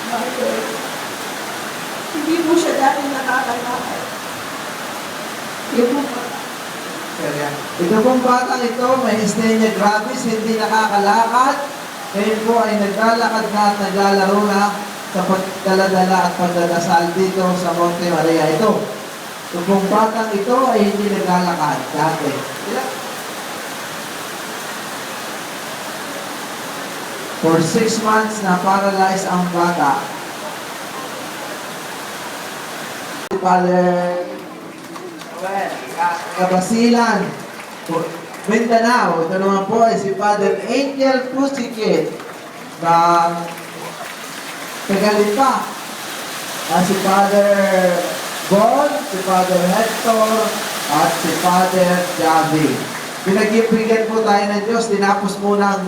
Bakit? Hindi po siya dati nakakalakad. Yung po ba? Kaya, ito pong batang ito, may myasthenia gravis, hindi nakakalakad. Ngayon po ay naglalakad na at naglalaro na sa pagdaladala at pagdadasal dito sa Monte Maria. Ito pong batang ito ay hindi naglalakad dati. For 6 months na paralyzed ang bata. Father Kabasilan, Mindanao. Ito naman po ay si Father Angel Pusikit ng Tagalipa. At si Father Bon, si Father Hector, at si Father Javi. Pinag-ibigyan po tayo ng Diyos. Tinapos muna ang